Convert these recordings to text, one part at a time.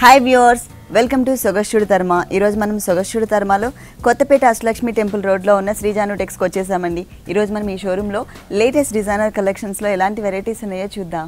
Hi viewers, welcome to సొగస్టుడు తర్మ. ఈరోజు మనం సొగస్టుడు తర్మలో కొత్తపేట అష్టలక్ష్మి టెంపుల్ రోడ్లో ఉన్న శ్రీజాను టెక్స్కి వచ్చేసామండి. ఈరోజు మనం ఈ షోరూంలో లేటెస్ట్ డిజైనర్ కలెక్షన్స్లో ఎలాంటి వెరైటీస్ ఉన్నాయో చూద్దాం.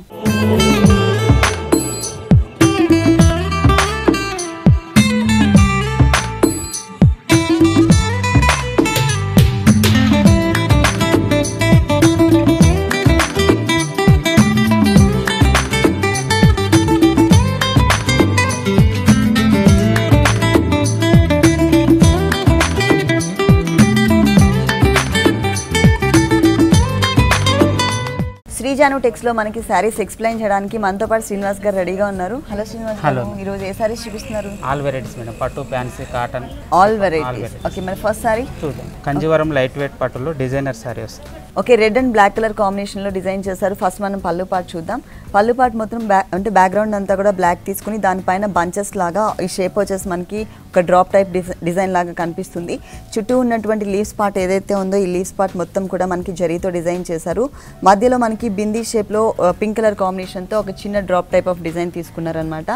శ్రీజాను టెక్స్లో మనకి శారీస్ ఎక్స్ప్లెయిన్ చేయడానికి మనతో పాటు శ్రీనివాస్ గారు రెడీగా ఉన్నారు. హలో శ్రీనివాస్ గారు, ఈరోజు ఏ శారీస్ చూపిస్తున్నారు? ఆల్ వెరైటీస్ మేడం, పట్టు, fancy, cotton, all varieties. Okay, మరి ఫస్ట్ శారీ చూద్దాం. కంజీవరం లైట్ వెయిట్ పట్టులో డిజైనర్ శారీ వస్తుంది. Okay, red and black colour కాంబినేషన్లో డిజైన్ చేశారు. ఫస్ట్ మనం పళ్ళు పార్ట్ చూద్దాం. పళ్ళు పార్ట్ మొత్తం అంటే బ్యాక్గ్రౌండ్ అంతా కూడా బ్లాక్ తీసుకుని దానిపైన బంచెస్ లాగా ఈ షేప్ వచ్చేసి మనకి ఒక డ్రాప్ టైప్ డిజైన్ లాగా కనిపిస్తుంది. చుట్టూ ఉన్నటువంటి లీవ్స్ పార్ట్ ఏదైతే ఉందో ఈ లీవ్స్ పార్ట్ మొత్తం కూడా మనకి జరీతో డిజైన్ చేశారు. మధ్యలో మనకి బిందీ షేప్లో పింక్ కలర్ కాంబినేషన్తో ఒక చిన్న డ్రాప్ టైప్ ఆఫ్ డిజైన్ తీసుకున్నారనమాట.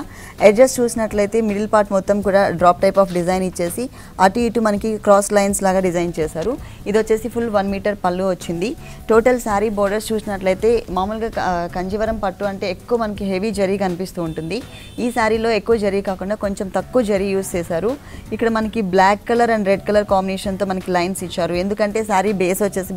ఎడ్జెస్ చూసినట్లయితే మిడిల్ పార్ట్ మొత్తం కూడా డ్రాప్ టైప్ ఆఫ్ డిజైన్ ఇచ్చేసి అటు ఇటు మనకి క్రాస్ లైన్స్ లాగా డిజైన్ చేశారు. ఇది వచ్చేసి ఫుల్ 1 మీటర్ పళ్ళు వచ్చింది. టోటల్ శారీ బోర్డర్స్ చూసినట్లయితే మామూలుగా కంజీవరం పట్టు అంటే ఎక్కువ మనకి హెవీ జరీ కనిపిస్తూ ఉంటుంది. ఈ శారీలో ఎక్కువ జరీ కాకుండా కొంచెం తక్కువ జరీ యూస్ చేశారు. ఇక్కడ మనకి black colour and red colour కాంబినేషన్తో మనకి లైన్స్ ఇచ్చారు. ఎందుకంటే శారీ బేస్ వచ్చేసి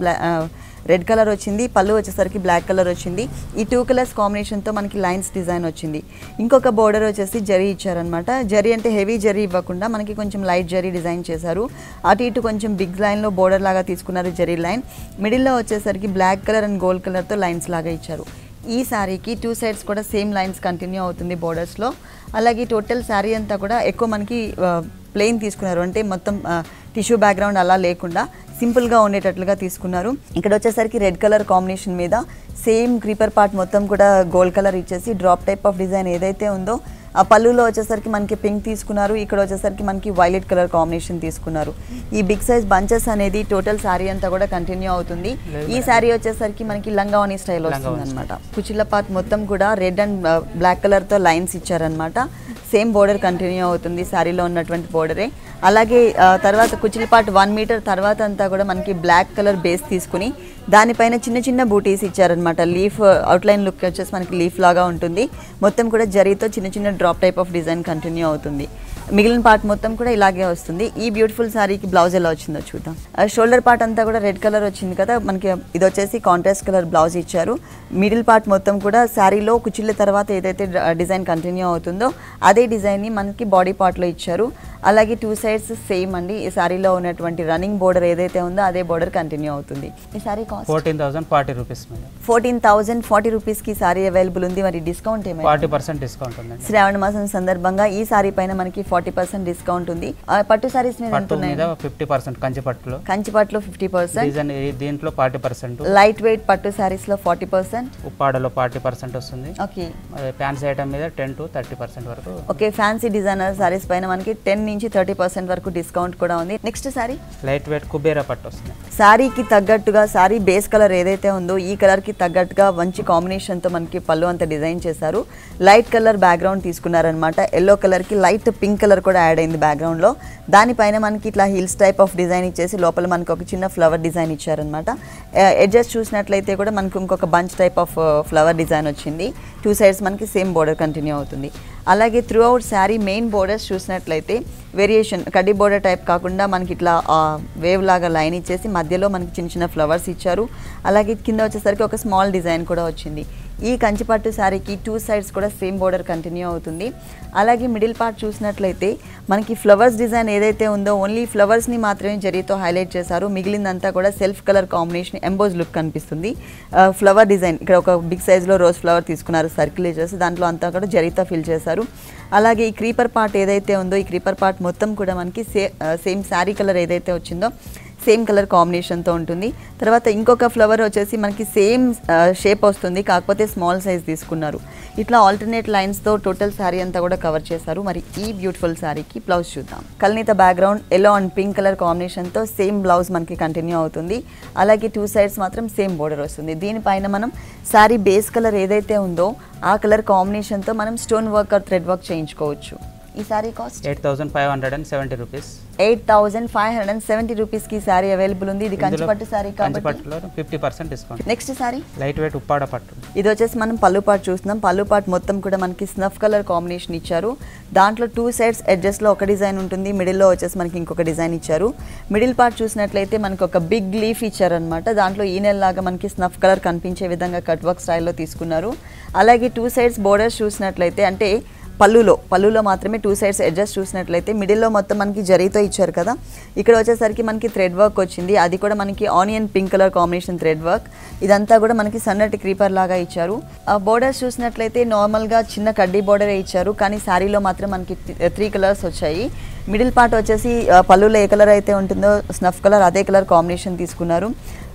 రెడ్ కలర్ వచ్చింది, పళ్ళు వచ్చేసరికి బ్లాక్ కలర్ వచ్చింది. ఈ 2 కలర్స్ కాంబినేషన్తో మనకి లైన్స్ డిజైన్ వచ్చింది. ఇంకొక బోర్డర్ వచ్చేసి జరీ ఇచ్చారనమాట. జరీ అంటే హెవీ జరీ ఇవ్వకుండా మనకి కొంచెం లైట్ జరీ డిజైన్ చేశారు. అటు ఇటు కొంచెం బిగ్ లైన్లో బోర్డర్ లాగా తీసుకున్నారు జరీ లైన్. మిడిల్లో వచ్చేసరికి బ్లాక్ కలర్ అండ్ గోల్డ్ కలర్తో లైన్స్ లాగా ఇచ్చారు. ఈ శారీకి 2 సైడ్స్ కూడా సేమ్ లైన్స్ కంటిన్యూ అవుతుంది బోర్డర్స్లో. అలాగే టోటల్ శారీ అంతా కూడా ఎక్కువ మనకి ప్లెయిన్ తీసుకున్నారు, అంటే మొత్తం టిష్యూ బ్యాక్గ్రౌండ్ అలా లేకుండా సింపుల్గా ఉండేటట్లుగా తీసుకున్నారు. ఇక్కడ వచ్చేసరికి రెడ్ కలర్ కాంబినేషన్ మీద సేమ్ క్రీపర్ పార్ట్ మొత్తం కూడా గోల్డ్ కలర్ ఇచ్చేసి డ్రాప్ టైప్ ఆఫ్ డిజైన్ ఏదైతే ఉందో ఆ పళ్ళులో వచ్చేసరికి మనకి పింక్ తీసుకున్నారు. ఇక్కడ వచ్చేసరికి మనకి వైలెట్ కలర్ కాంబినేషన్ తీసుకున్నారు. ఈ బిగ్ సైజ్ బంచెస్ అనేది టోటల్ శారీ అంతా కూడా కంటిన్యూ అవుతుంది. ఈ శారీ వచ్చేసరికి మనకి లంగావని స్టైల్ వస్తుంది అనమాట. కుచిళ్ళ పార్ట్ మొత్తం కూడా రెడ్ అండ్ బ్లాక్ కలర్తో లైన్స్ ఇచ్చారనమాట. సేమ్ బోర్డర్ కంటిన్యూ అవుతుంది శారీలో ఉన్నటువంటి బోర్డరే. అలాగే తర్వాత కుచిళ్ళ పార్ట్ 1 మీటర్ తర్వాత అంతా కూడా మనకి బ్లాక్ కలర్ బేస్ తీసుకుని దానిపైన చిన్న చిన్న బూటీస్ ఇచ్చారనమాట. లీఫ్ అవుట్లైన్ లుక్ వచ్చేసి మనకి లీఫ్ లాగా ఉంటుంది. మొత్తం కూడా జరీతో చిన్న చిన్న drop type of design continue అవుతుంది. మిగిలిన పార్ట్ మొత్తం కూడా ఇలాగే వస్తుంది. ఈ బ్యూటిఫుల్ శారీకి బ్లౌజ్ ఎలా వచ్చిందో చూద్దాం. షోల్డర్ పార్ట్ అంతా కూడా రెడ్ కలర్ వచ్చింది కదా మనకి. ఇది వచ్చేసి కాంట్రాస్ట్ కలర్ బ్లౌజ్ ఇచ్చారు. మిడిల్ పార్ట్ మొత్తం కూడా శారీలో కుచిళ్ళ తర్వాత ఏదైతే డిజైన్ కంటిన్యూ అవుతుందో అదే డిజైన్ని మనకి బాడీ పార్ట్లో ఇచ్చారు. అలాగే 2 సైడ్స్ సేమ్ అండి. ఈ శారీలో ఉన్నటువంటి రన్నింగ్ బోర్డర్ ఏదైతే ఉందో అదే బోర్డర్ కంటిన్యూ అవుతుంది. ఈ శారీ కాస్ట్ 14,040 రూపీస్. 14,040 రూపీస్కి శారీ అవైలబుల్ ఉంది. మరి డిస్కౌంట్ ఏమైనా? 40% డిస్కౌంట్ ఉంది. శ్రావణ మాసం సందర్భంగా ఈ శారీ పైన మనకి 40% డిస్కౌంట్ ఉంది. పట్టు శారీస్ మీద 50%, కంచిపట్టులో 50%, దీంట్లో 40%, లైట్ వెయిట్ పట్టు శారీస్ లో 40%, ఉప్పాడలో 40% వస్తుంది. ఓకే, ఫ్యాన్సీ ఐటమ్ మీద 10 to 30% వరకు. ఓకే, ఫ్యాన్సీ డిజైనర్ శారీస్ పైన మనకి 10 నుంచి 30% వరకు డిస్కౌంట్ కూడా ఉంది. Next sari light weight Kubera పట్టు వస్తుంది. శారీకి తగ్గట్టుగా శారీ బేస్ కలర్ ఏదైతే ఉందో ఈ కలర్ కి తగ్గట్టుగా మంచి కాంబినేషన్ తో మనకి పళ్ళు అంతా డిజైన్ చేశారు. లైట్ కలర్ బ్యాక్గ్రౌండ్ తీసుకున్నారనమాట. ఎల్లో కలర్ కి లైట్ పింక్ కలర్ కూడా యాడ్ అయింది బ్యాక్గ్రౌండ్ లో. దానిపైన మనకి ఇట్లా హిల్స్ టైప్ ఆఫ్ డిజైన్ ఇచ్చేసి లోపల మనకి ఒక చిన్న ఫ్లవర్ డిజైన్ ఇచ్చారనమాట. ఎడ్జెస్ చూసినట్లయితే కూడా మనకి ఇంకొక bunch type of flower design వచ్చింది. 2 సైడ్స్ మనకి సేమ్ బోర్డర్ కంటిన్యూ అవుతుంది. అలాగే through out sari main borders చూసినట్లయితే వేరియేషన్ కడ్డీ బోర్డర్ టైప్ కాకుండా మనకి ఇట్లా వేవ్ లాగా లైన్ ఇచ్చేసి మధ్యలో మనకి చిన్న చిన్న ఫ్లవర్స్ ఇచ్చారు. అలాగే కింద వచ్చేసరికి ఒక స్మాల్ డిజైన్ కూడా వచ్చింది. ఈ కంచిపట్టు శారీకి 2 సైడ్స్ కూడా సేమ్ బోర్డర్ కంటిన్యూ అవుతుంది. అలాగే మిడిల్ పార్ట్ చూసినట్లయితే మనకి ఫ్లవర్స్ డిజైన్ ఏదైతే ఉందో ఓన్లీ ఫ్లవర్స్ని మాత్రమే జరీతో హైలైట్ చేశారు. మిగిలిందంతా కూడా self colour combination emboss look కనిపిస్తుంది. ఫ్లవర్ డిజైన్ ఇక్కడ ఒక బిగ్ సైజ్లో రోజ్ ఫ్లవర్ తీసుకున్నారు, సర్కిల్ చేసి దాంట్లో అంతా కూడా జరీతో ఫిల్ చేశారు. అలాగే ఈ క్రీపర్ పార్ట్ ఏదైతే ఉందో ఈ క్రీపర్ పార్ట్ మొత్తం కూడా మనకి సేమ్ శారీ కలర్ ఏదైతే వచ్చిందో సేమ్ కలర్ కాంబినేషన్తో ఉంటుంది. తర్వాత ఇంకొక ఫ్లవర్ వచ్చేసి మనకి సేమ్ షేప్ వస్తుంది, కాకపోతే స్మాల్ సైజ్ తీసుకున్నారు. ఇట్లా ఆల్టర్నేట్ లైన్స్తో టోటల్ శారీ అంతా కూడా కవర్ చేశారు. మరి ఈ బ్యూటిఫుల్ శారీకి బ్లౌజ్ చూద్దాం. కల్నీత background yellow and pink colour కాంబినేషన్తో సేమ్ బ్లౌజ్ మనకి కంటిన్యూ అవుతుంది. అలాగే 2 సైడ్స్ మాత్రం సేమ్ బోర్డర్ వస్తుంది. దీనిపైన మనం శారీ బేస్ కలర్ ఏదైతే ఉందో ఆ కలర్ కాంబినేషన్తో మనం stone work or thread work చేయించుకోవచ్చు. ఈ సారీ కాస్ట్ 8570 రూపీస్. 8570 రూపీస్కి సారీ అవైలబుల్ ఉంది. ఇది కంచిపట్టు సారీ కాబట్టి కంచిపట్టులో 50% discount. Next sorry light weight Uppada పట్టు. ఇది వచ్చేసి మనం పళ్ళు పాటు చూస్తున్నాం. పళ్ళు పాటు మొత్తం కూడా మనకి స్నఫ్ కలర్ కాంబినేషన్ ఇచ్చారు. దాంట్లో 2 సైడ్స్ ఎడ్జెస్లో ఒక డిజైన్ ఉంటుంది, మిడిల్లో వచ్చేసి మనకి ఇంకొక డిజైన్ ఇచ్చారు. మిడిల్ పార్ట్ చూసినట్లయితే మనకి ఒక బిగ్ లీఫ్ ఇచ్చారనమాట. దాంట్లో ఈనెల్లాగా మనకి స్నఫ్ కలర్ కనిపించే విధంగా కట్ వర్క్ స్టైల్లో తీసుకున్నారు. అలాగే 2 సైడ్స్ బోర్డర్స్ చూసినట్లయితే అంటే పళ్ళులో మాత్రమే 2 సైడ్స్ అడ్జస్ట్ చూసినట్లయితే మిడిల్లో మొత్తం మనకి జరీతో ఇచ్చారు కదా. ఇక్కడ వచ్చేసరికి మనకి థ్రెడ్ వర్క్ వచ్చింది. అది కూడా మనకి onion pink colour combination thread work. ఇదంతా కూడా మనకి సన్నటి క్రీపర్ లాగా ఇచ్చారు. బోర్డర్స్ చూసినట్లయితే నార్మల్గా చిన్న కడ్డీ బోర్డరే ఇచ్చారు, కానీ శారీలో మాత్రం మనకి 3 కలర్స్ వచ్చాయి. మిడిల్ పార్ట్ వచ్చేసి పళ్ళులో ఏ కలర్ అయితే ఉంటుందో స్నఫ్ కలర్ అదే కలర్ కాంబినేషన్ తీసుకున్నారు.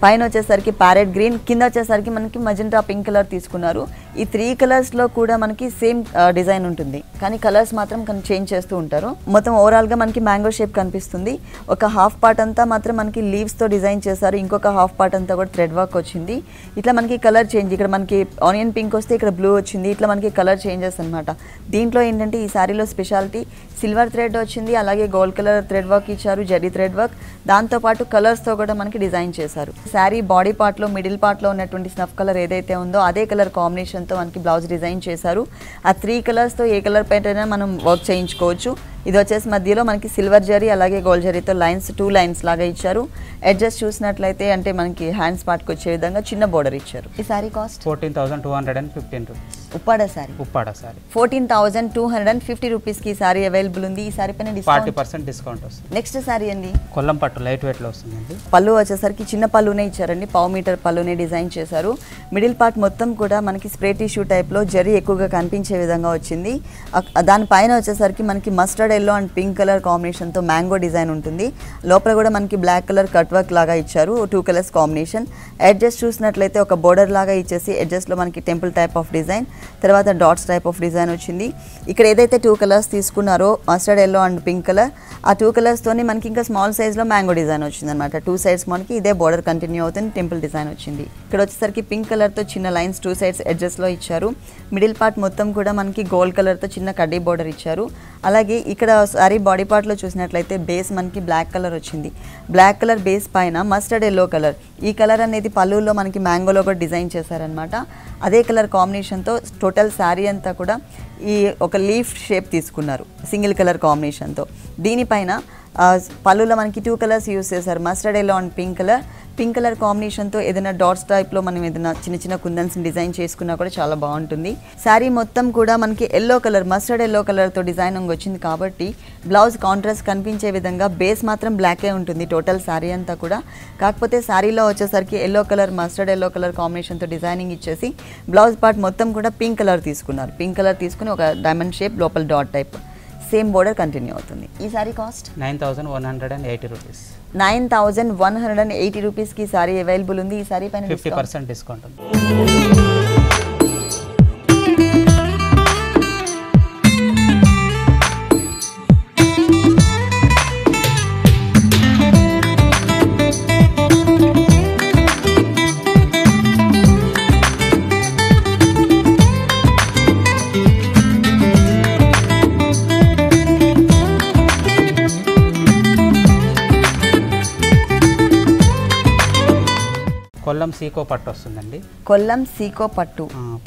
పైన వచ్చేసరికి ప్యారెట్ గ్రీన్, కింద వచ్చేసరికి మనకి మజెంటా పింక్ కలర్ తీసుకున్నారు. ఈ 3 కలర్స్లో కూడా మనకి సేమ్ డిజైన్ ఉంటుంది, కానీ కలర్స్ మాత్రం చేంజ్ చేస్తూ ఉంటారు. మొత్తం ఓవరాల్గా మనకి మ్యాంగో షేప్ కనిపిస్తుంది. ఒక హాఫ్ పార్ట్ అంతా మాత్రం మనకి లీవ్స్తో డిజైన్ చేశారు, ఇంకొక హాఫ్ పార్ట్ అంతా కూడా థ్రెడ్ వర్క్ వచ్చింది. ఇట్లా మనకి కలర్ చేంజ్, ఇక్కడ మనకి ఆనియన్ పింక్ వస్తే ఇక్కడ బ్లూ వచ్చింది. ఇట్లా మనకి కలర్ చేంజెస్ అనమాట. దీంట్లో ఏంటంటే ఈ శారీలో స్పెషాలిటీ సిల్వర్ థ్రెడ్ వచ్చింది, అలాగే గోల్డ్ కలర్ థ్రెడ్ వర్క్ ఇచ్చారు, జరీ థ్రెడ్ వర్క్. దాంతోపాటు కలర్స్తో కూడా మనకి డిజైన్ చేశారు. శారీ బాడీ పార్ట్లో మిడిల్ పార్ట్లో ఉన్నటువంటి స్నఫ్ కలర్ ఏదైతే ఉందో అదే కలర్ కాంబినేషన్తో మనకి బ్లౌజ్ డిజైన్ చేశారు. ఆ 3 కలర్స్తో ఏ కలర్ పైన మనం వర్క్ చేయించుకోవచ్చు. ఇది వచ్చేసి మధ్యలో మనకి సిల్వర్ జరీ అలాగే గోల్డ్ జరీతో లైన్స్ 2 లైన్స్ లాగా ఇచ్చారు. అడ్జస్ట్ చూసినట్లయితే అంటే మనకి హ్యాండ్స్ పార్ట్కి వచ్చే విధంగా చిన్న బోర్డర్ ఇచ్చారు. ఈ sorry cost 14,215 rupees. Uppada sorry 14,250 రూపీస్కి సారీ అవైలబుల్ ఉంది. ఈ సారీ పైన 40% డిస్కౌంట్ వస్తుంది. నెక్స్ట్ సారీ అండి కొల్లం పట్టు లైట్ వెయిట్లో వస్తుందండి. పళ్ళు వచ్చేసరికి చిన్న పళ్ళునే ఇచ్చారండి, 1/2 మీటర్ పళ్ళునే డిజైన్ చేశారు. మిడిల్ పార్ట్ మొత్తం కూడా మనకి స్ప్రే టిష్యూ టైప్లో జరీ ఎక్కువగా కనిపించే విధంగా వచ్చింది. దానిపైన వచ్చేసరికి మనకి mustard yellow and pink colour కాంబినేషన్తో మ్యాంగో డిజైన్ ఉంటుంది. లోపల కూడా మనకి బ్లాక్ కలర్ కట్ వర్క్ లాగా ఇచ్చారు, 2 కలర్స్ కాంబినేషన్. అడ్జస్ట్ చూసినట్లయితే ఒక బోర్డర్ లాగా ఇచ్చేసి అడ్జస్ట్లో మనకి టెంపుల్ టైప్ ఆఫ్ డిజైన్, తర్వాత డాట్స్ టైప్ ఆఫ్ డిజైన్ వచ్చింది. ఇక్కడ ఏదైతే 2 కలర్స్ తీసుకున్నారో mustard yellow and pink colour, ఆ 2 కలర్స్తోని మనకి ఇంకా స్మాల్ సైజ్లో మ్యాంగో డిజైన్ వచ్చింది అనమాట. 2 సైడ్స్ మనకి ఇదే బోర్డర్ కంటిన్యూ అవుతుంది, టెంపుల్ డిజైన్ వచ్చింది. ఇక్కడ వచ్చేసరికి పింక్ కలర్తో చిన్న లైన్స్ 2 సైడ్స్ అడ్జస్ట్లో ఇచ్చారు. మిడిల్ పార్ట్ మొత్తం కూడా మనకి గోల్డ్ కలర్తో చిన్న కడ్డీ బోర్డర్ ఇచ్చారు. అలాగే ఇక్కడ సారీ బాడీ పార్ట్లో చూసినట్లయితే బేస్ మనకి బ్లాక్ కలర్ వచ్చింది. బ్లాక్ కలర్ బేస్ పైన మస్టర్డ్ ఎల్లో కలర్, ఈ కలర్ అనేది పళ్ళులో మనకి మ్యాంగోలో కూడా డిజైన్ చేశారనమాట. అదే కలర్ కాంబినేషన్తో టోటల్ శారీ అంతా కూడా ఈ ఒక లీఫ్ షేప్ తీసుకున్నారు సింగిల్ కలర్ కాంబినేషన్తో. దీనిపైన పళ్ళులో మనకి 2 కలర్స్ యూస్ చేశారు, mustard yellow and pink colour. Pink colour కాంబినేషన్తో ఏదైనా డాట్స్ టైప్లో మనం ఏదైనా చిన్న చిన్న కుందన్స్ డిజైన్ చేసుకున్నా కూడా చాలా బాగుంటుంది. శారీ మొత్తం కూడా మనకి ఎల్లో కలర్ మస్టర్డ్ ఎల్లో కలర్తో డిజైనింగ్ వచ్చింది కాబట్టి బ్లౌజ్ కాంట్రాస్ట్ కనిపించే విధంగా బేస్ మాత్రం బ్లాకే ఉంటుంది టోటల్ శారీ అంతా కూడా. కాకపోతే శారీలో వచ్చేసరికి yellow colour mustard yellow colour కాంబినేషన్తో డిజైనింగ్ ఇచ్చేసి బ్లౌజ్ పార్ట్ మొత్తం కూడా పింక్ కలర్ తీసుకున్నారు. పింక్ కలర్ తీసుకుని ఒక డైమండ్ షేప్ లోపల dot type same border continue అవుతుంది. ఈ సారీ కాస్ట్ 9,180 రూపీస్. 9,180 రూపీస్కి సారీ అవైలబుల్ ఉంది. ఈ సారీ పైన 50% డిస్కౌంట్ ఉంది. కొల్లం సీకో పట్టు వస్తుందండి. కొల్లం సీకో పట్టు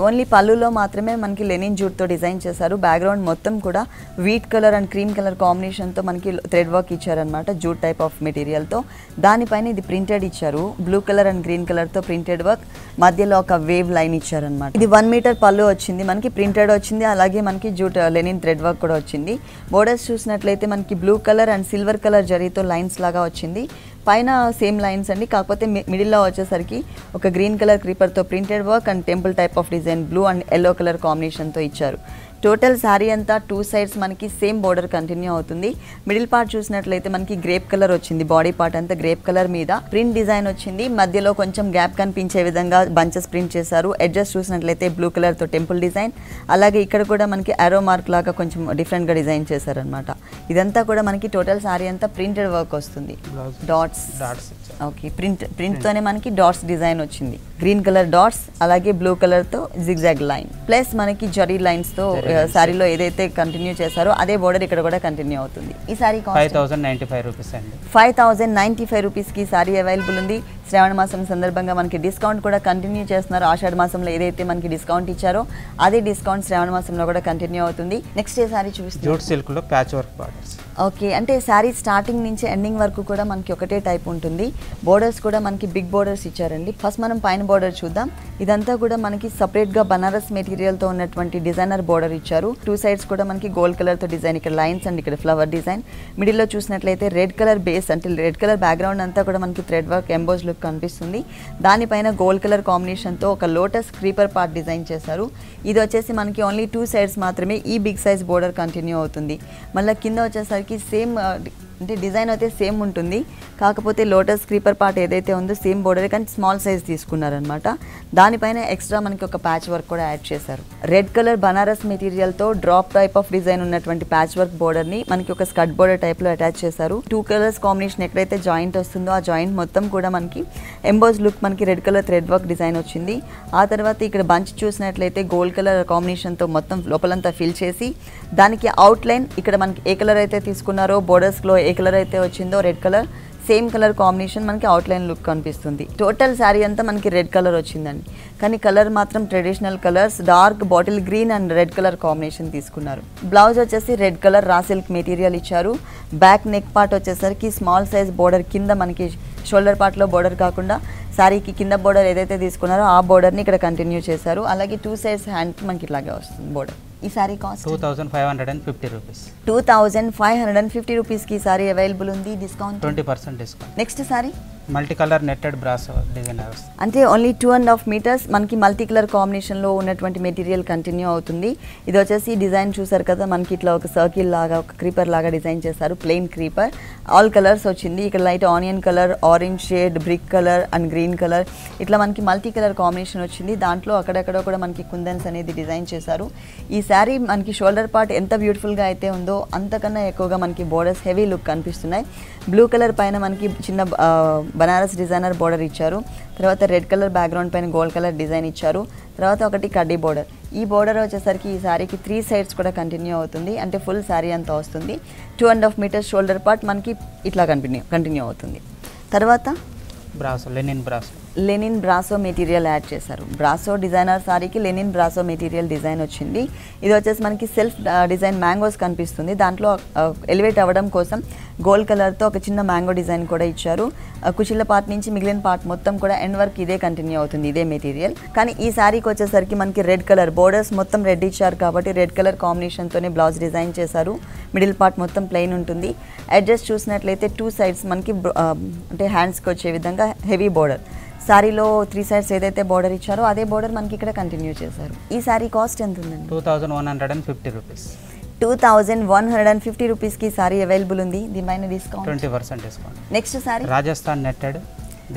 ఓన్లీ పళ్ళులో మాత్రమే మనకి లెనిన్ జూట్తో డిజైన్ చేశారు. బ్యాక్గ్రౌండ్ మొత్తం కూడా wheat colour and cream colour కాంబినేషన్తో మనకి థ్రెడ్ వర్క్ ఇచ్చారనమాట, జూట్ టైప్ ఆఫ్ మెటీరియల్తో. దానిపైన ఇది ప్రింటెడ్ ఇచ్చారు, బ్లూ కలర్ అండ్ గ్రీన్ కలర్తో ప్రింటెడ్ వర్క్, మధ్యలో ఒక వేవ్ లైన్ ఇచ్చారనమాట. ఇది 1 మీటర్ పళ్ళు వచ్చింది, మనకి ప్రింటెడ్ వచ్చింది, అలాగే మనకి జూట్ లెనిన్ థ్రెడ్ వర్క్ కూడా వచ్చింది. బోర్డర్స్ చూసినట్లయితే మనకి blue colour and silver colour జరీతో లైన్స్ లాగా వచ్చింది. పైన సేమ్ లైన్స్ అండి, కాకపోతే మిడిల్లో వచ్చేసరికి ఒక గ్రీన్ కలర్ క్రీపర్తో printed work and temple type of design blue and yellow colour కాంబినేషన్తో ఇచ్చారు. టోటల్ శారీ అంతా 2 సైడ్స్ మనకి సేమ్ బోర్డర్ కంటిన్యూ అవుతుంది. మిడిల్ పార్ట్ చూసినట్లయితే మనకి గ్రేప్ కలర్ వచ్చింది, బాడీ పార్ట్ అంతా గ్రేప్ కలర్ మీద ప్రింట్ డిజైన్ వచ్చింది. మధ్యలో కొంచెం గ్యాప్ కనిపించే విధంగా బంచెస్ ప్రింట్ చేశారు. అడ్జస్ట్ చూసినట్లయితే బ్లూ కలర్తో టెంపుల్ డిజైన్, అలాగే ఇక్కడ కూడా మనకి ఆరో మార్క్ లాగా కొంచెం డిఫరెంట్గా డిజైన్ చేశారనమాట. ఇదంతా కూడా మనకి టోటల్ శారీ అంతా ప్రింటెడ్ వర్క్ వస్తుంది. డాట్స్ ఓకే, ప్రింట్తోనే మనకి డాట్స్ డిజైన్ వచ్చింది. గ్రీన్ కలర్ డాట్స్ అలాగే బ్లూ కలర్తో జిగ్జాగ్ లైన్ ప్లస్ మనకి జరీ లైన్స్తో శారీలో ఏదైతే కంటిన్యూ చేశారో అదే బోర్డర్ ఇక్కడ కూడా కంటిన్యూ అవుతుంది. ఈ శారీ 5095 రూపీస్ అండి. 5095 రూపీస్కి శారీ అవైలబుల్ ఉంది. శ్రావణ మాసం సందర్భంగా మనకి డిస్కౌంట్ కూడా కంటిన్యూ చేస్తున్నారు. ఆషాఢ మాసంలో ఏదైతే మనకి డిస్కౌంట్ ఇచ్చారో అదే డిస్కౌంట్ శ్రావణ మాసంలో కూడా కంటిన్యూ అవుతుంది. నెక్స్ట్ ఏ శారీ చూపిస్తుంది? జూట్ సిల్క్లో ప్యాచ్ వర్క్ బార్డర్స్. ఓకే, అంటే శారీ స్టార్టింగ్ నుంచి ఎండింగ్ వరకు కూడా మనకి ఒకటే టైప్ ఉంటుంది. బోర్డర్స్ కూడా మనకి బిగ్ బోర్డర్స్ ఇచ్చారండి. ఫస్ట్ మనం పైన బోర్డర్ చూద్దాం. ఇదంతా కూడా మనకి సపరేట్గా బనారస్ మెటీరియల్తో ఉన్నటువంటి డిజైనర్ బోర్డర్ ఇచ్చారు. 2 సైడ్స్ కూడా మనకి గోల్డ్ కలర్తో డిజైన్, ఇక్కడ లైన్స్ అండ్ ఇక్కడ ఫ్లవర్ డిజైన్. మిడిల్లో చూసినట్లయితే రెడ్ కలర్ బేస్, అంటే రెడ్ కలర్ బ్యాక్గ్రౌండ్ అంతా కూడా మనకి థ్రెడ్ వర్క్ ఎంబోజ్ లుక్ కనిపిస్తుంది. దానిపైన గోల్డ్ కలర్ కాంబినేషన్తో ఒక లోటస్ క్రీపర్ పార్ట్ డిజైన్ చేశారు. ఇది వచ్చేసి మనకి ఓన్లీ 2 సైడ్స్ మాత్రమే ఈ బిగ్ సైజ్ బోర్డర్ కంటిన్యూ అవుతుంది. మళ్ళీ కింద వచ్చేసరికి సేమ్ అంటే డిజైన్ అయితే సేమ్ ఉంటుంది, కాకపోతే లోటస్ క్రీపర్ పార్ట్ ఏదైతే ఉందో సేమ్ బోర్డర్ కానీ స్మాల్ సైజ్ తీసుకున్నారనమాట. దానిపైన ఎక్స్ట్రా మనకి ఒక ప్యాచ్ వర్క్ కూడా యాడ్ చేశారు. రెడ్ కలర్ బనారస్ మెటీరియల్తో డ్రాప్ టైప్ ఆఫ్ డిజైన్ ఉన్నటువంటి ప్యాచ్ వర్క్ బోర్డర్ని మనకి ఒక స్కర్ట్ బోర్డర్ టైప్లో అటాచ్ చేశారు. 2 కలర్స్ కాంబినేషన్ ఎక్కడైతే జాయింట్ వస్తుందో ఆ జాయింట్ మొత్తం కూడా మనకి ఎంబోజ్ లుక్, మనకి red colour thread work design వచ్చింది. ఆ తర్వాత ఇక్కడ బంచ్ చూసినట్లయితే గోల్డ్ కలర్ కాంబినేషన్తో మొత్తం లోపలంతా ఫిల్ చేసి దానికి అవుట్ లైన్ ఇక్కడ మనకి ఏ కలర్ అయితే తీసుకున్నారో బోర్డర్స్లో ఏ కలర్ అయితే వచ్చిందో red colour same colour combination మనకి అవుట్లైన్ లుక్ కనిపిస్తుంది. టోటల్ శారీ అంతా మనకి రెడ్ కలర్ వచ్చిందండి, కానీ కలర్ మాత్రం traditional colours dark bottle green and red colour combination తీసుకున్నారు. బ్లౌజ్ వచ్చేసి red colour raw silk material ఇచ్చారు. బ్యాక్ నెక్ పార్ట్ వచ్చేసరికి స్మాల్ సైజ్ బోర్డర్ కింద మనకి షోల్డర్ పార్ట్లో బోర్డర్ కాకుండా శారీకి కింద బోర్డర్ ఏదైతే తీసుకున్నారో ఆ బోర్డర్ని ఇక్కడ కంటిన్యూ చేశారు. అలాగే 2 సైడ్స్ హ్యాండ్ మనకి ఇట్లాగే వస్తుంది బోర్డర్. ఈ సారీ కాస్ట్ 2550 రూపీస్. 2550 రూపీస్కి సారీ అవైలబుల్ ఉంది. Discount 20% discount. Next sorry multi colour netted brasso design, అంటే ఓన్లీ 2.5 మీటర్స్ మనకి మల్టీ కలర్ కాంబినేషన్లో ఉన్నటువంటి మెటీరియల్ కంటిన్యూ అవుతుంది. ఇది వచ్చేసి డిజైన్ చూసారు కదా, మనకి ఇట్లా ఒక సర్కిల్ లాగా ఒక క్రీపర్ లాగా డిజైన్ చేశారు. ప్లెయిన్ క్రీపర్, ఆల్ కలర్స్ వచ్చింది. ఇక్కడ light onion colour, orange shade, brick colour and green colour, ఇట్లా మనకి మల్టీ కలర్ కాంబినేషన్ వచ్చింది. దాంట్లో అక్కడక్కడ కూడా మనకి కుందన్స్ అనేది డిజైన్ చేశారు. ఈ శారీ మనకి షోల్డర్ పార్ట్ ఎంత బ్యూటిఫుల్గా అయితే ఉందో అంతకన్నా ఎక్కువగా మనకి బోర్డర్స్ హెవీ లుక్ కనిపిస్తున్నాయి. బ్లూ కలర్ పైన మనకి చిన్న బనారస్ డిజైనర్ బోర్డర్ ఇచ్చారు. తర్వాత రెడ్ కలర్ బ్యాక్గ్రౌండ్ పైన గోల్డ్ కలర్ డిజైన్ ఇచ్చారు. తర్వాత ఒకటి కడ్డీ బోర్డర్. ఈ బోర్డర్ వచ్చేసరికి ఈ శారీకి 3 సైడ్స్ కూడా కంటిన్యూ అవుతుంది, అంటే ఫుల్ శారీ అంతా వస్తుంది. 2.5 మీటర్స్ షోల్డర్ పార్ట్ మనకి ఇట్లా కంటిన్యూ అవుతుంది. తర్వాత brasso linen brasso material add చేశారు. బ్రాసో డిజైనర్ సారీకి లెనిన్ బ్రాసో మెటీరియల్ డిజైన్ వచ్చింది. ఇది వచ్చేసి మనకి సెల్ఫ్ డిజైన్ మ్యాంగోస్ కనిపిస్తుంది. దాంట్లో ఎలివేట్ అవ్వడం కోసం గోల్డ్ కలర్తో ఒక చిన్న మ్యాంగో డిజైన్ కూడా ఇచ్చారు. కుచిళ్ళ పార్ట్ నుంచి మిగిలిన పార్ట్ మొత్తం కూడా ఎండ్ వర్క్ ఇదే కంటిన్యూ అవుతుంది, ఇదే మెటీరియల్. కానీ ఈ శారీకి వచ్చేసరికి మనకి రెడ్ కలర్ బోర్డర్స్ మొత్తం రెడ్ ఇచ్చారు కాబట్టి రెడ్ కలర్ కాంబినేషన్తోనే బ్లౌజ్ డిజైన్ చేశారు. మిడిల్ పార్ట్ మొత్తం ప్లెయిన్ ఉంటుంది. అడ్జస్ట్ చూసినట్లయితే 2 సైడ్స్ మనకి అంటే హ్యాండ్స్కి వచ్చే విధంగా హెవీ బోర్డర్. శారీలో 3 సైడ్స్ ఏదైతే బోర్డర్ ఇచ్చారో అదే బోర్డర్ మనకి ఇక్కడ కంటిన్యూ చేశారు. ఈ శారీ కాస్ట్ ఎంత ఉందండి? 2150 రూపీస్. 2150 రూపీస్కి సారీ అవైలబుల్ ఉంది. దీనిపైన discount 20% discount. Next sorry Rajasthan netted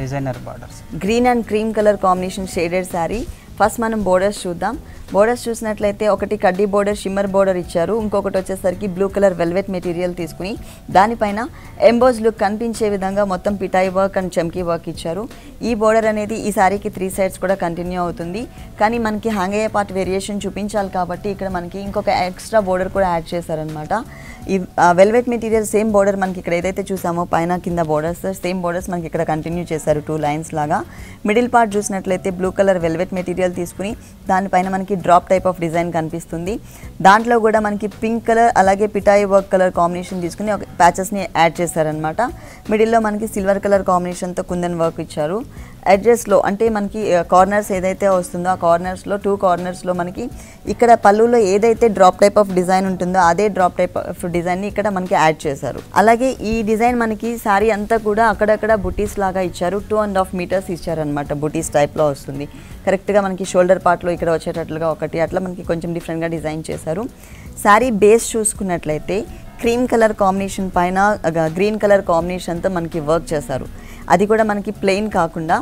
designer borders, green and cream colour combination shaded sari. First మనం బోర్డర్స్ చూద్దాం. బోర్డర్స్ చూసినట్లయితే ఒకటి కడ్డీ బోర్డర్ షిమ్మర్ బోర్డర్ ఇచ్చారు. ఇంకొకటి వచ్చేసరికి బ్లూ కలర్ వెల్వెట్ మెటీరియల్ తీసుకుని దానిపైన ఎంబోజ్ లుక్ కనిపించే విధంగా మొత్తం పిటాయి వర్క్ అండ్ చమ్కీ వర్క్ ఇచ్చారు. ఈ బోర్డర్ అనేది ఈ శారీకి 3 సైడ్స్ కూడా కంటిన్యూ అవుతుంది. కానీ మనకి హ్యాంగ్ అయ్యే పార్ట్ వేరియేషన్ చూపించాలి కాబట్టి ఇక్కడ మనకి ఇంకొక ఎక్స్ట్రా బోర్డర్ కూడా యాడ్ చేశారనమాట. ఈ వెల్వెట్ మెటీరియల్ సేమ్ బోర్డర్ మనకి ఇక్కడ ఏదైతే చూసామో పైన కింద బోర్డర్స్ సేమ్ బోర్డర్స్ మనకి ఇక్కడ కంటిన్యూ చేశారు 2 లైన్స్ లాగా. మిడిల్ పార్ట్ చూసినట్లయితే బ్లూ కలర్ వెల్వెట్ మెటీరియల్ తీసుకుని దానిపైన మనకి డ్రాప్ టైప్ ఆఫ్ డిజైన్ కనిపిస్తుంది. దాంట్లో కూడా మనకి పింక్ కలర్ అలాగే పిటాయి వర్క్ కలర్ కాంబినేషన్ తీసుకుని ఒక ప్యాచెస్ని యాడ్ చేశారనమాట. మిడిల్లో మనకి సిల్వర్ కలర్ కాంబినేషన్తో కుందన్ వర్క్ ఇచ్చారు. అడ్జస్ట్లో అంటే మనకి కార్నర్స్ ఏదైతే వస్తుందో ఆ కార్నర్స్లో 2 కార్నర్స్లో మనకి ఇక్కడ పళ్ళులో ఏదైతే డ్రాప్ టైప్ ఆఫ్ డిజైన్ ఉంటుందో అదే డ్రాప్ టైప్ ఆఫ్ డిజైన్ని ఇక్కడ మనకి యాడ్ చేశారు. అలాగే ఈ డిజైన్ మనకి శారీ అంతా కూడా అక్కడక్కడ బుటీస్ లాగా ఇచ్చారు. 2.5 మీటర్స్ ఇచ్చారనమాట. బుటీస్ టైప్లో వస్తుంది. కరెక్ట్గా మనకి షోల్డర్ పార్ట్లో ఇక్కడ వచ్చేటట్లుగా ఒకటి అట్లా మనకి కొంచెం డిఫరెంట్గా డిజైన్ చేశారు. శారీ బేస్ చూసుకున్నట్లయితే క్రీమ్ కలర్ కాంబినేషన్ పైన గ్రీన్ కలర్ కాంబినేషన్తో మనకి వర్క్ చేశారు. అది కూడా మనకి ప్లెయిన్ కాకుండా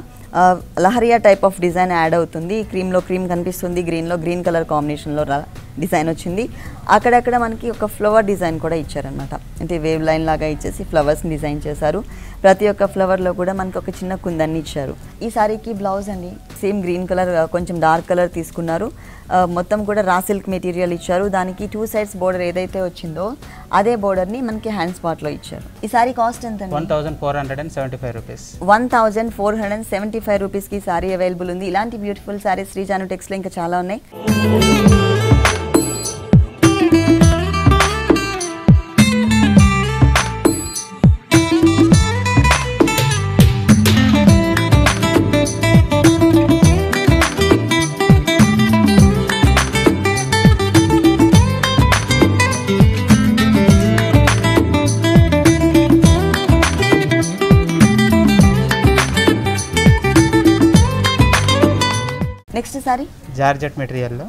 leheriya type of design add అవుతుంది. క్రీమ్లో క్రీమ్ కనిపిస్తుంది, గ్రీన్లో గ్రీన్ కలర్ కాంబినేషన్లో డిజైన్ వచ్చింది. అక్కడక్కడ మనకి ఒక ఫ్లవర్ డిజైన్ కూడా ఇచ్చారనమాట. అంటే వేవ్ లైన్ లాగా ఇచ్చేసి ఫ్లవర్స్ని డిజైన్ చేశారు. ప్రతి ఒక్క ఫ్లవర్లో కూడా మనకి ఒక చిన్న కుందన్ని ఇచ్చారు. ఈ సారీకి బ్లౌజ్ అండి సేమ్ గ్రీన్ కలర్ కొంచెం డార్క్ కలర్ తీసుకున్నారు. మొత్తం కూడా రా సిల్క్ మెటీరియల్ ఇచ్చారు. దానికి 2 సైడ్స్ బోర్డర్ ఏదైతే వచ్చిందో అదే బోర్డర్ని మనకి హ్యాండ్ స్పాట్లో ఇచ్చారు. ఈ సారీ కాస్ట్ ఎంత? 1475 రూపీస్. 1475 రూపీస్కి సారీ అవైలబుల్ ఉంది. ఇలాంటి బ్యూటిఫుల్ సారీస్ శ్రీజాను టెక్స్లో ఇంకా చాలా ఉన్నాయి. నెక్స్ట్ సారీ జార్జెట్ మెటీరియల్లో,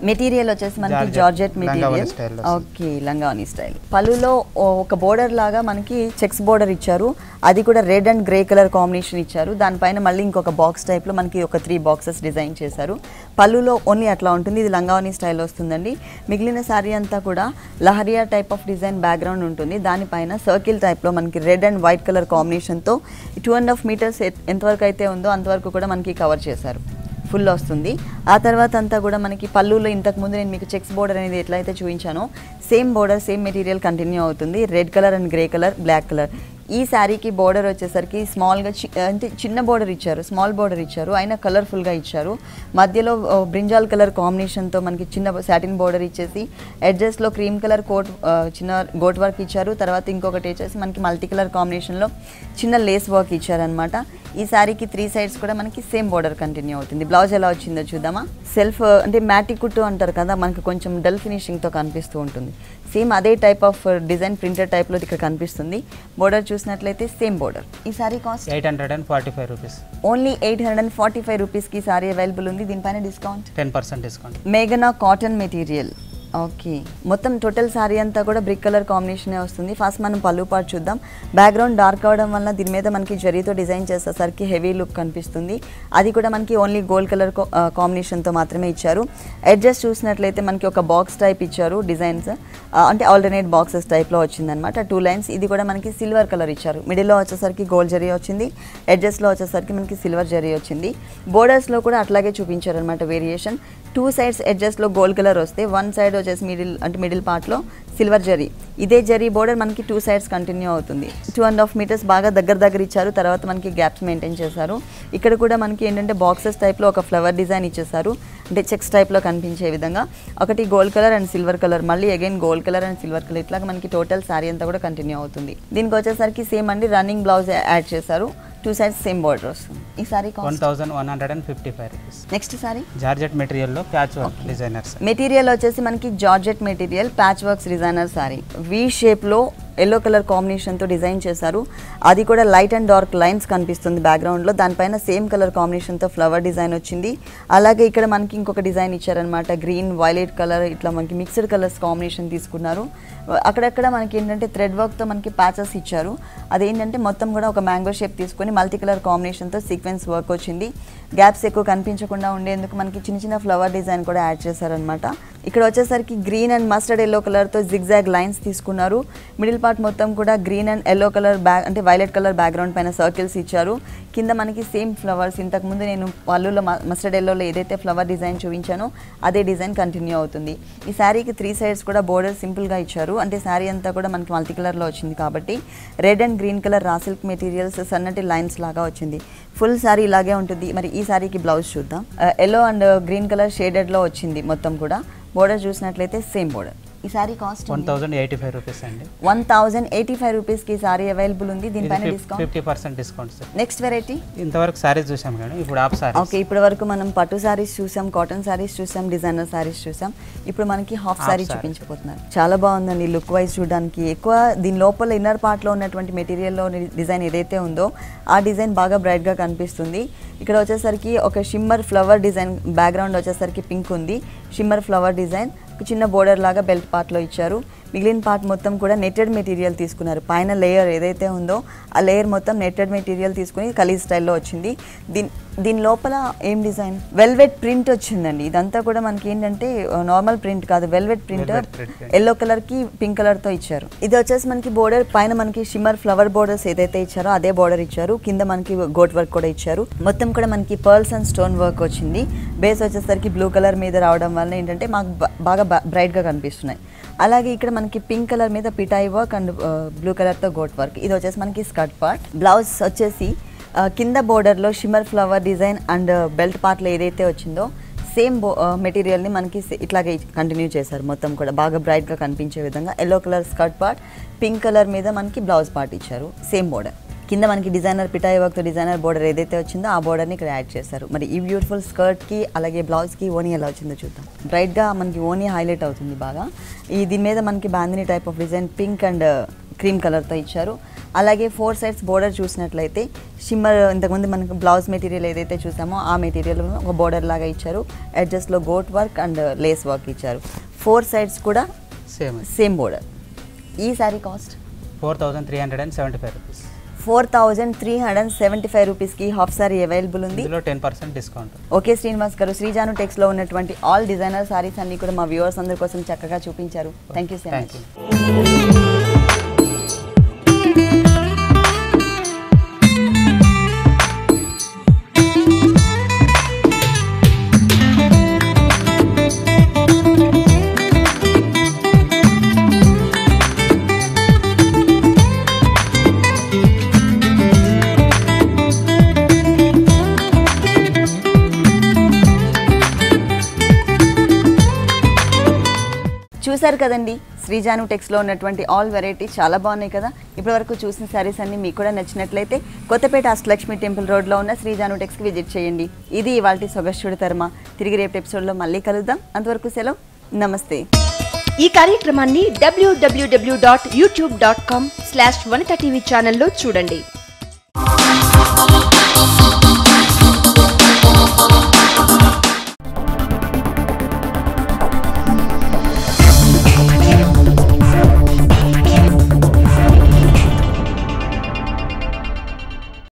మెటీరియల్ వచ్చేసి మనకి జార్జెట్ మెటీరియల్. ఓకే, లంగావని స్టైల్. పళ్ళులో ఒక బోర్డర్ లాగా మనకి చెక్స్ బోర్డర్ ఇచ్చారు. అది కూడా red and grey colour combination ఇచ్చారు. దానిపైన మళ్ళీ ఇంకొక బాక్స్ టైప్లో మనకి ఒక 3 బాక్సెస్ డిజైన్ చేశారు. పళ్ళులో ఓన్లీ అట్లా ఉంటుంది. ఇది లంగావని స్టైల్ వస్తుందండి. మిగిలిన శారీ అంతా కూడా leheriya type of design background ఉంటుంది. దానిపైన సర్కిల్ టైప్లో మనకి రెడ్ అండ్ వైట్ కలర్ కాంబినేషన్తో 2.5 మీటర్స్ ఎంతవరకు అయితే ఉందో అంతవరకు కూడా మనకి కవర్ చేశారు. ఫుల్ వస్తుంది. ఆ తర్వాత అంతా కూడా మనకి పళ్ళులో ఇంతకుముందు నేను మీకు చెక్స్ బోర్డర్ అనేది ఎట్లయితే చూపించానో same border same material continue అవుతుంది. Red colour and grey colour, black colour. ఈ శారీకి బోర్డర్ వచ్చేసరికి స్మాల్గా అంటే చిన్న బోర్డర్ ఇచ్చారు, స్మాల్ బోర్డర్ ఇచ్చారు, అయినా కలర్ఫుల్గా ఇచ్చారు. మధ్యలో బ్రింజాల్ కలర్ కాంబినేషన్తో మనకి చిన్న సాటిన్ బోర్డర్ ఇచ్చేసి ఎడ్జెస్లో క్రీమ్ కలర్ చిన్న గోట్ వర్క్ ఇచ్చారు. తర్వాత ఇంకొకటి వచ్చేసి మనకి మల్టీ కలర్ కాంబినేషన్లో చిన్న లేస్ వర్క్ ఇచ్చారనమాట. ఈ శారీకి 3 సైడ్స్ కూడా మనకి సేమ్ బోర్డర్ కంటిన్యూ అవుతుంది. బ్లౌజ్ ఎలా వచ్చిందో చూద్దామా. సెల్ఫ్ అంటే మ్యాటి కుట్టు అంటారు కదా, మనకి కొంచెం డల్ ఫినిషింగ్తో కనిపిస్తూ ఉంటుంది. సేమ్ అదే టైప్ ఆఫ్ డిజైన్ ప్రింటెడ్ టైప్లో ఇక్కడ కనిపిస్తుంది. బోర్డర్ చూసినట్లయితే సేమ్ బోర్డర్. ఈ సారీ కాస్ట్ 845 రూపీస్. ఓన్లీ 845 రూపీస్కి సారీ అవైలబుల్ ఉంది. దీనిపైన డిస్కౌంట్ 10% డిస్కౌంట్. మేఘనా కాటన్ మెటీరియల్. ఓకే, మొత్తం టోటల్ శారీ అంతా కూడా బ్రిక్ కలర్ కాంబినేషనే వస్తుంది. ఫస్ట్ మనం పళ్ళు పార్ట్ చూద్దాం. బ్యాక్గ్రౌండ్ డార్క్ అవడం వల్ల దీని మీద మనకి జరీతో డిజైన్ చేసేసరికి హెవీ లుక్ కనిపిస్తుంది. అది కూడా మనకి ఓన్లీ గోల్డ్ కలర్ కాంబినేషన్తో మాత్రమే ఇచ్చారు. ఎడ్జెస్ చూసినట్లయితే మనకి ఒక బాక్స్ టైప్ ఇచ్చారు. డిజైన్స్ అంటే ఆల్టర్నేట్ బాక్సెస్ టైప్లో వచ్చిందనమాట. 2 లైన్స్. ఇది కూడా మనకి సిల్వర్ కలర్ ఇచ్చారు. మిడిల్లో వచ్చేసరికి గోల్డ్ జరీ వచ్చింది. ఎడ్జెస్లో వచ్చేసరికి మనకి సిల్వర్ జరీ వచ్చింది. బోర్డర్స్లో కూడా అట్లాగే చూపించారు అనమాట వేరియేషన్. 2 సైడ్స్ ఎడ్జెస్లో గోల్డ్ కలర్ వస్తే 1 సైడ్ వచ్చేసి మిడిల్ పార్ట్లో సిల్వర్ జరీ. ఇదే జరీ బోర్డర్ మనకి 2 సైడ్స్ కంటిన్యూ అవుతుంది. 2.5 మీటర్స్ బాగా దగ్గర ఇచ్చారు. తర్వాత మనకి గ్యాప్స్ మెయింటైన్ చేశారు. ఇక్కడ కూడా మనకి ఏంటంటే బాక్సెస్ టైప్లో ఒక ఫ్లవర్ డిజైన్ ఇచ్చేసారు. అంటే చెక్స్ టైప్లో కనిపించే విధంగా ఒకటి gold colour and silver colour, మళ్ళీ again gold colour and silver colour. ఇట్లా మనకి టోటల్ శారీ అంతా కూడా కంటిన్యూ అవుతుంది. దీనికి వచ్చేసరికి సేమ్ అండి రన్నింగ్ బ్లౌజ్ యాడ్ చేశారు. 2 సైడ్స్ సేమ్ బోర్డర్ వస్తుంది. ఈ sari 1155 rupees. Next sari georgette మెటీరియల్లో ప్యాచ్ వర్క్ డిజైనర్స్. మెటీరియల్ వచ్చేసి మనకి georgette material patch works designer sari. V షేప్లో ఎల్లో కలర్ కాంబినేషన్తో డిజైన్ చేశారు. అది కూడా లైట్ అండ్ డార్క్ లైన్స్ కనిపిస్తుంది బ్యాక్గ్రౌండ్లో. దానిపైన సేమ్ కలర్ కాంబినేషన్తో ఫ్లవర్ డిజైన్ వచ్చింది. అలాగే ఇక్కడ మనకి ఇంకొక డిజైన్ ఇచ్చారనమాట. గ్రీన్, వైలెట్ కలర్, ఇట్లా మనకి మిక్స్డ్ కలర్స్ కాంబినేషన్ తీసుకున్నారు. అక్కడక్కడ మనకి ఏంటంటే థ్రెడ్ వర్క్తో మనకి ప్యాచెస్ ఇచ్చారు. అదేంటంటే మొత్తం కూడా ఒక మ్యాంగో షేప్ తీసుకొని మల్టీ కలర్ కాంబినేషన్తో సీక్వెన్స్ వర్క్ వచ్చింది. గ్యాప్స్ ఎక్కువ కనిపించకుండా ఉండేందుకు మనకి చిన్న ఫ్లవర్ డిజైన్ కూడా యాడ్ చేశారనమాట. ఇక్కడ వచ్చేసరికి గ్రీన్ అండ్ మస్టర్డ్ ఎల్లో కలర్తో జిగ్జాగ్ లైన్స్ తీసుకున్నారు. మిడిల్ పార్ట్ మొత్తం కూడా గ్రీన్ అండ్ ఎల్లో కలర్ అంటే వైలెట్ కలర్ బ్యాక్గ్రౌండ్ పైన సర్కిల్స్ ఇచ్చారు. కింద మనకి సేమ్ ఫ్లవర్స్ ఇంతకుముందు నేను పళ్ళులో మస్టర్డ్ ఎల్లోలో ఏదైతే ఫ్లవర్ డిజైన్ చూపించానో అదే డిజైన్ కంటిన్యూ అవుతుంది. ఈ శారీకి 3 సైడ్స్ కూడా బోర్డర్ సింపుల్గా ఇచ్చారు. అంటే శారీ అంతా కూడా మనకి మల్టీ కలర్లో వచ్చింది కాబట్టి red and green colour raw silk materials సన్నటి లైన్స్ లాగా వచ్చింది. ఫుల్ శారీ ఇలాగే ఉంటుంది. మరి ఈ శారీకి బ్లౌజ్ చూద్దాం. ఎల్లో అండ్ గ్రీన్ కలర్ షేడెడ్లో వచ్చింది మొత్తం కూడా. బోర్డర్ చూసినట్లయితే సేమ్ బోర్డర్. ఈ సారీ కాస్ట్ 1085 రూపీస్ అండి. 1085 రూపీస్కి సారీ అవైలబుల్ ఉంది. దీనిపైన discount 50% discount sir. Next variety ఇంతవరకు సారీస్ చూసాం కానీ ఇప్పుడు హాఫ్ సారీ. ఓకే, ఇప్పటి వరకు మనం పట్టు సారీస్ చూసాం, కాటన్ సారీస్ చూసాం, డిజైనర్ సారీస్ చూసాం. ఇప్పుడు మనకి హాఫ్ సారీ చూపించబోతున్నారు. చాలా బాగుందండి లుక్ వైజ్ చూడడానికి. ఎక్కువ దీని లోపల ఇన్నర్ పార్ట్లో ఉన్నటువంటి మెటీరియల్లో డిజైన్ ఏదైతే ఉందో ఆ డిజైన్ బాగా బ్రైట్గా కనిపిస్తుంది. ఇక్కడ వచ్చేసరికి ఒక షిమ్మర్ ఫ్లవర్ డిజైన్, బ్యాక్గ్రౌండ్ వచ్చేసరికి పింక్ ఉంది. షిమ్మర్ ఫ్లవర్ డిజైన్ చిన్న బోర్డర్ లాగా బెల్ట్ పార్ట్లో ఇచ్చారు. మిగిలిన పార్ట్ మొత్తం కూడా నెట్టెడ్ మెటీరియల్ తీసుకున్నారు. పైన లేయర్ ఏదైతే ఉందో ఆ లేయర్ మొత్తం నెట్టెడ్ మెటీరియల్ తీసుకుని కలీ స్టైల్లో వచ్చింది. దీని లోపల ఏం డిజైన్ వెల్వెట్ ప్రింట్ వచ్చిందండి. ఇదంతా కూడా మనకి ఏంటంటే నార్మల్ ప్రింట్ కాదు, వెల్వెట్ ప్రింట్ ఎల్లో కలర్ కి పింక్ కలర్ తో ఇచ్చారు. ఇది వచ్చేసి మనకి బోర్డర్ పైన మనకి షిమ్మర్ ఫ్లవర్ బోర్డర్స్ ఏదైతే ఇచ్చారో అదే బోర్డర్ ఇచ్చారు. కింద మనకి గోట్ వర్క్ కూడా ఇచ్చారు. మొత్తం కూడా మనకి పర్ల్స్ అండ్ స్టోన్ వర్క్ వచ్చింది. బేస్ వచ్చేసరికి బ్లూ కలర్ మీద రావడం వల్ల ఏంటంటే మాకు బాగా బ్రైట్ గా కనిపిస్తున్నాయి. అలాగే ఇక్కడ మనకి పింక్ కలర్ మీద పిటాయి వర్క్ అండ్ బ్లూ కలర్ తో గోట్ వర్క్. ఇది వచ్చేసి మనకి స్కర్ట్ పార్ట్. బ్లౌజ్ వచ్చేసి కింద బోర్డర్లో shimmer flower design and belt పార్ట్లో ఏదైతే వచ్చిందో సేమ్ మెటీరియల్ని మనకి ఇట్లాగే కంటిన్యూ చేశారు. మొత్తం కూడా బాగా బ్రైట్గా కనిపించే విధంగా yellow colour skirt part, pink colour మీద మనకి బ్లౌజ్ పార్ట్ ఇచ్చారు. సేమ్ బోర్డర్ కింద మనకి డిజైనర్ పిటాయి వర్క్తో డిజైనర్ బోర్డర్ ఏదైతే వచ్చిందో ఆ బోర్డర్ని ఇక్కడ యాడ్ చేశారు. మరి ఈ బ్యూటిఫుల్ స్కర్ట్కి అలాగే బ్లౌజ్కి ఓనీ ఎలా వచ్చిందో చూద్దాం. బ్రైట్గా మనకి ఓనీ హైలైట్ అవుతుంది బాగా. దీని మీద మనకి bandhani type of design pink and cream కలర్తో ఇచ్చారు. అలాగే 4 సైడ్స్ బోర్డర్ చూసినట్లయితే షిమ్మర్ ఇంతకుముందు మనకి బ్లౌజ్ మెటీరియల్ ఏదైతే చూసామో ఆ మెటీరియల్ ఒక బోర్డర్ లాగా ఇచ్చారు. ఎడ్జస్ట్లో గోట్ వర్క్ అండ్ లేస్ వర్క్ ఇచ్చారు. 4 సైడ్స్ కూడా సేమ్ బోర్డర్. ఈ శారీ కాస్ట్ 4375 రూపీస్. 4375 రూపీస్కి హాఫ్ సారీ అవైలబుల్ ఉంది. 10% డిస్కౌంట్. ఓకే శ్రీనివాస్ గారు, శ్రీజాను టెక్స్లో ఉన్నటువంటి ఆల్ డిజైనర్ సారీస్ అన్ని కూడా మా వ్యూవర్స్ అందరి కోసం చక్కగా చూపించారు. Thank you so much. చూసారు కదండి, శ్రీజాను టెక్స్లో ఉన్నటువంటి ఆల్ వెరైటీ చాలా బాగున్నాయి కదా. ఇప్పటివరకు చూసిన శారీస్ అన్ని మీకు కూడా నచ్చినట్లయితే కొత్తపేట అష్టలక్ష్మి టెంపుల్ రోడ్లో ఉన్న శ్రీజాను టెక్స్కి విజిట్ చేయండి. ఇది ఇవాల్టి సొగస్టుడి తర్మ. తిరిగి రేపు ఎపిసోడ్లో మళ్ళీ కలుద్దాం. అంతవరకు సెలవు, నమస్తే. ఈ కార్యక్రమాన్ని www.youtube.com/vanitaTV ఛానల్లో చూడండి.